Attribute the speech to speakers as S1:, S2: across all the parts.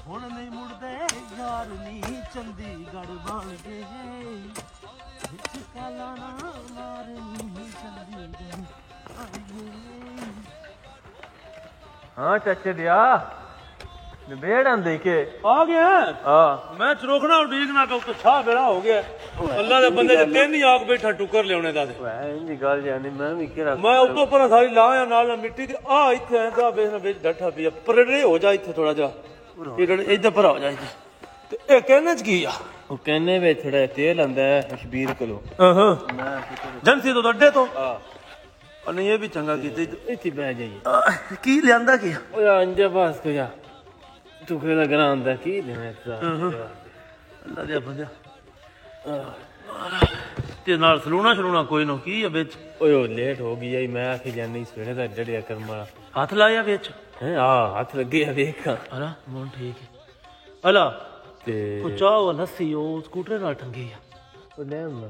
S1: ਹੁਣ ਨਹੀਂ ਮੁੜਦੇ ਯਾਰ ਨੀ ਚੰਡੀਗੜ੍ਹ ਬਣ ਗਏ ਵਿੱਚ ਕਾਲਾ ਨਾ ਮਾਰਨੀ ਚੰਡੀਗੜ੍ਹ
S2: हाँ चाचे दिया निबेड़ आंदे के
S1: आ गया
S2: हाँ
S1: मैं चरोखना उड़ीकना का तो छा बेड़ा हो गया अल्लाह दे बंदे ते तीन ही आग बैठा टुकर लेने दा
S2: इंजी गल जानी मैं भी केरा
S1: मैं उतो पर सारी लाया नाल मिट्टी दी आ इथे आंदा बेस बेच डठा पिया परड़े हो जा इथे थोड़ा जा इधर पर हो जा ते ए कहने च की आ
S2: वो कहने में थोड़ा तेल आंदा है शबीर कोलो
S1: हां
S2: मैं
S1: जंसी तो अड्डे तो
S2: हां
S1: और ये भी चंगा कीते
S2: इथे बैठ जाइए
S1: की लियांदा की
S2: ओ यार अंजा बस को जा तू केला गरांदा की देना
S1: अल्लाह दे बंदे ते नाल सलूना सलूना कोई ना की है बिच
S2: ओए लेट हो गई आई मैं आखी जानी सवेरे दा डड़िया कर्म वाला
S1: हाथ लाया बिच
S2: हैं हां हाथ लगे है देख
S1: अला मोन ठीक है अला
S2: ते
S1: को चाह लस्सी ओ स्कूटर नाल टंगी है
S2: ओ ले ना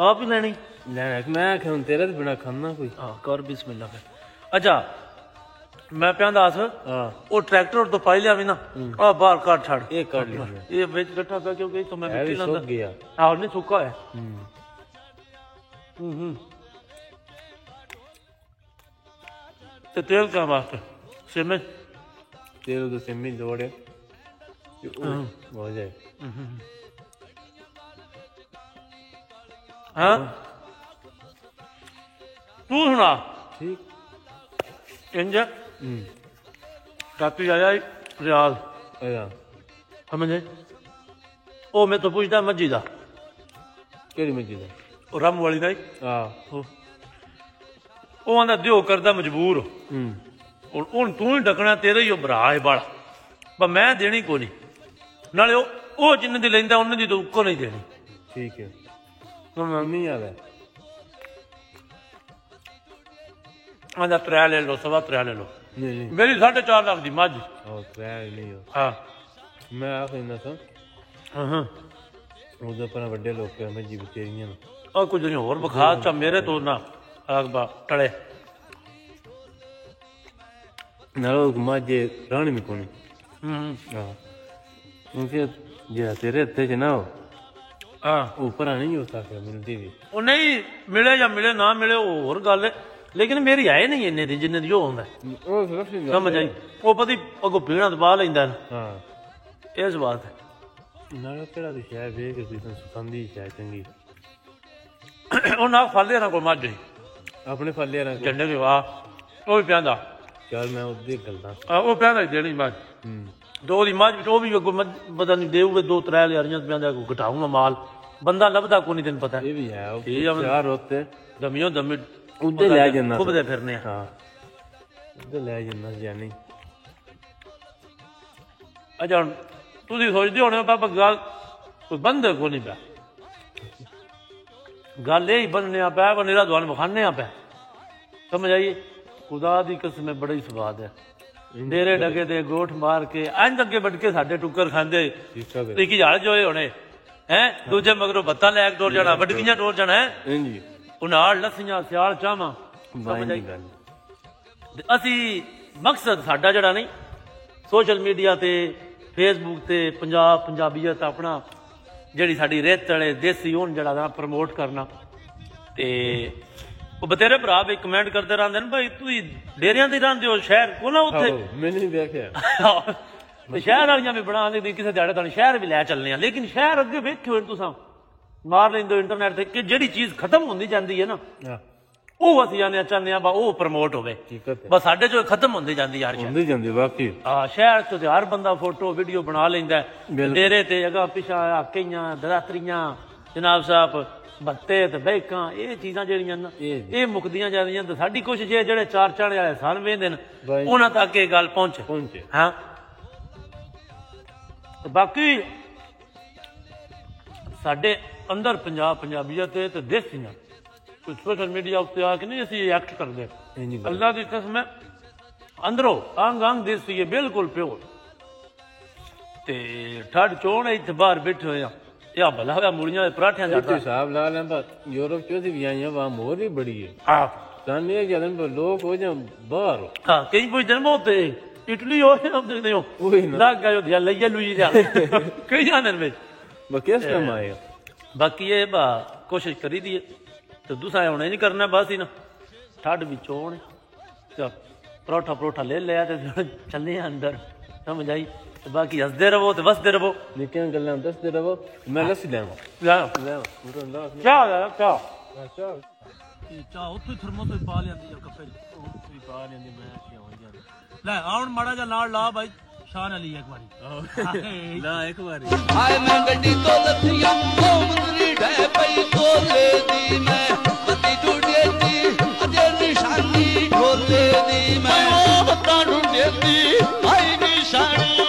S1: आप ही लेनी
S2: ले मैं आखे हुन तेरे ते बिना खाना कोई
S1: हां कर बिस्मिल्लाह फिर अच्छा मैं पिया दस
S2: हां
S1: वो ट्रैक्टर तो पाई लिया भी ना आ बाहर काट छाड़
S2: ये कर लिया
S1: ये बेच गट्ठा पे क्योंकि तो मैं मिट्टी
S2: सूख
S1: लांदा
S2: गया
S1: हां नहीं सूखा है ते तेल का वास्ते सिम
S2: तेरे तो सिमी जोड़े हो जाए
S1: हाँ तू सुना
S2: ठीक
S1: इंज राती आया रियाज
S2: आया
S1: समझे ओ मैं तो पूछता मस्जिद दा
S2: केड़ी मस्जिद है
S1: ओ राम वाली दा
S2: हां
S1: ओ आंदा दियो करदा मजबूर हुन तू ही डकना तेरे ही भरा है बाला पर मैं देनी को नहीं नाले ओ जिन्ने दी लैंदा उन्ने दी तो उको नहीं देनी
S2: ठीक है तो मम्मी आ गए
S1: आंदा 3 ले लो 3.5 ले लो
S2: नहीं
S1: मेरी 4.5 लाख दी मझ
S2: और ट्राई नहीं हो
S1: हाँ
S2: मैं आखिर ना था
S1: हाँ
S2: उधर पर बड़े लोग के मैं जी तेरियां
S1: और कुछ नहीं और बखा चा मेरे तो ना आग बा टड़े
S2: नालो माजे रानी में कोनी हां उनके जे तेरे हत्थे च ना हो
S1: हाँ
S2: ऊपर नहीं हो सकता मिलती भी
S1: वो नहीं मिले या मिले ना मिले वो और गल है लेकिन मेरी है नहीं इन्ने दी जिन्ने दी हो होंदा समझ आई वो पता अगो पीना दबा लेंदा
S2: हां
S1: इस बात है
S2: नालो केड़ा दी शाय वे के तुम सुखंदी शाय चंगी
S1: ओ ना फाले ना कोई मझ
S2: अपने फल्ले ना
S1: झंडे के वाह वो भी प्यांदा
S2: चल मैं उदी गलदा
S1: वो प्यांदा ही देनी मझ दो दी मझ वो भी अगो पता नहीं देऊगे 2-3 यारियां प्यांदा को घटाऊंगा माल बंदा लभदा को नहीं तेन पता
S2: ये भी है
S1: ठीक है
S2: चार होते
S1: दमियो दमी
S2: उधर ले जाना
S1: घुमदे फिरने
S2: हां उधर ले जाना जानी
S1: अच्छा तुसी सोचदे होने पापा गल कोई बंदे को नहीं पा गल यही बनने पै पर निरा दवान बखाने पे समझ आइए खुदा दी कसम बड़ा ही स्वाद है डेरे डगे दे गोठ मार के अंज अगे बढ़ के साडे टुकर खांदे की झाड़ जो होने हैं दूजे मगरों बत्ता लैक टोर जाना बडकियां टोर जाना है
S2: जी
S1: उनाड़ लस्सियां सियाल चामा असी मकसद साडा जड़ा नहीं सोशल मीडिया ते फेसबुक ते पंजाबीयत अपना ਜਿਹੜੀ ਸਾਡੀ ਰੇਤ ਵਾਲੇ ਦੇਸੀ ਹੁਣ ਜਿਹੜਾ ਨਾ ਪ੍ਰਮੋਟ ਕਰਨਾ ਤੇ ਉਹ ਬਤੇਰੇ ਭਰਾ ਵੀ ਕਮੈਂਟ ਕਰਦੇ ਰਹਿੰਦੇ ਨੇ ਭਾਈ ਤੁਸੀਂ ਡੇਰਿਆਂ ਤੇ ਰਹਿੰਦੇ ਹੋ ਸ਼ਹਿਰ ਕੋ ਨਾ ਉੱਥੇ
S2: ਮੈਨੂੰ ਨਹੀਂ ਦੇਖਿਆ
S1: ਤੇ ਸ਼ਹਿਰ ਵਾਲੀਆਂ ਵੀ ਬਣਾ ਦੇ ਕਿਸੇ ਦਿਹਾੜੇ ਤੁਹਾਨੂੰ ਸ਼ਹਿਰ ਵੀ ਲੈ ਚੱਲਨੇ ਆ ਲੇਕਿਨ ਸ਼ਹਿਰ ਅੱਗੇ ਵੇਖਿਓ ਤੁਸੀਂ ਮਾਰ ਲੈਂਦੇ ਇੰਟਰਨੈਟ ਤੇ ਕਿ ਜਿਹੜੀ ਚੀਜ਼ ਖਤਮ ਹੁੰਦੀ ਜਾਂਦੀ ਹੈ ਨਾ ਉਹ ਅਸੀਂ ਜਾਣੇ ਚਾਹੁੰਦੇ ਆ ਬਾ ਉਹ ਪ੍ਰਮੋਟ ਹੋਵੇ ਬਸ ਸਾਡੇ ਚੋਂ ਖਤਮ ਹੁੰਦੀ ਜਾਂਦੀ ਯਾਰ
S2: ਹੁੰਦੀ ਜਾਂਦੀ ਵਾਕਈ
S1: ਹਾਂ ਸ਼ਹਿਰ ਚ ਤੇ ਹਰ ਬੰਦਾ ਫੋਟੋ ਵੀਡੀਓ ਬਣਾ ਲੈਂਦਾ ਡੇਰੇ ਤੇ ਅਗਾ ਪਿਛਾ ਹਾਕੀਆਂ ਦਰਾਤਰੀਆਂ ਜਨਾਬ ਸਾਹਿਬ ਬੱਤੇ ਤੇ ਬੈਕਾਂ ਇਹ ਚੀਜ਼ਾਂ ਜਿਹੜੀਆਂ ਨਾ ਇਹ ਮੁੱਕਦੀਆਂ ਜਾਂਦੀਆਂ ਤੇ ਸਾਡੀ ਕੋਸ਼ਿਸ਼ ਹੈ ਜਿਹੜੇ ਚਾਰ ਚਾਣੇ ਵਾਲੇ ਸਨ ਵੇਂਦੇ ਨੇ ਉਹਨਾਂ ਤੱਕ ਇਹ ਗੱਲ ਪਹੁੰਚੇ ਹਾਂ ਬਾਕੀ ਸਾਡੇ ਅੰਦਰ ਪੰਜਾਬੀਅਤ ਤੇ ਦੇਸੀਆਂ कुछ सोशल मीडिया उत्ते आके नहीं असी एक्ट करते अल्लाह की कसम है अंदरों अंग अंग देसी है बिल्कुल प्योर ते ठंड चोण इत्थे बाहर बैठे हुए या भला होया मूलियां दे पराठियां दा
S2: हिसाब ला लें यूरोप चो भी आई वहां मोर भी बड़ी है साने जदन लोग हो जा बाहर
S1: हां कई पुछदे ने बहुत ਇਟਲੀ ਹੋ ਸਕਦੇ ਹੋ
S2: ਉਹੀ ਨਾ।
S1: ਲੱਗ ਗਏ ਉਹਦੀਆਂ ਲਈਏ ਲੁਈ ਜਾ ਕਈ ਜਾਣਨ ਵਿੱਚ
S2: ਬਕਿਸ ਕੰਮ ਆਏਗਾ
S1: ਬਾਕੀ ਇਹ ਬਾ ਕੋਸ਼ਿਸ਼ ਕਰੀ ਦੀ ਤੇ ਦੂਸਰਾ ਹੁਣ ਨਹੀਂ ਕਰਨਾ ਬਸ ਹੀ ਨਾ ਠੱਡ ਵਿੱਚੋਂ ਆਉਣ ਤੇ ਪਰੌਠਾ ਲੈ ਲਿਆ ਤੇ ਚੱਲੇ ਅੰਦਰ ਸਮਝ ਆਈ ਤੇ ਬਾਕੀ ਹੱਸਦੇ ਰਵੋ ਤੇ ਵਸਦੇ ਰਵੋ
S2: ਨਿੱਕੀਆਂ ਗੱਲਾਂ ਦੱਸਦੇ ਰਵੋ ਮੈਂ ਲੱਸੀ ਲੈਵਾਂ
S1: ਲੈ
S2: ਪੂਰਾ ਲਾ
S1: ਚਾਹ ਚਾਹ ਉੱਥੇ ਥਰਮੋ ਤੋਂ ਪਾ ਲਿਆਂਦੀ ਆ ਕੱਪੇ
S2: ਤੁਸੀਂ ਪਾ ਲੈਂਦੇ ਮੈਂ ਕਿਉਂ ਜਾਂਦਾ
S1: ਲੈ ਆਉਣ ਮਾੜਾ ਜਿਹਾ ਨਾਲ ਲਾ ਬਾਈ ਸ਼ਾਨ ਅਲੀ ਇੱਕ ਵਾਰੀ
S2: ਲਾ ਇੱਕ ਵਾਰੀ
S3: ਹਾਏ ਮੈਂ ਗੱਡੀ ਤੋਂ ਲੱਥੀਆਂ ਉਹ ਮੁੰਦਰੀ ਢਹਿ ਪਈ ਤੋਲੇ ਦੀ ਮੈਂ ਬੱਤੀ ਟੁੱਟੇ ਦੀ ਅਜੇ ਨਿਸ਼ਾਨੀ ਢੋਲੇ ਦੀ ਮੈਂ ਉਹ ਬੱਤਾਂ ਢੂੰਡੇ ਦੀ ਆਈ ਨਿਸ਼ਾਨੀ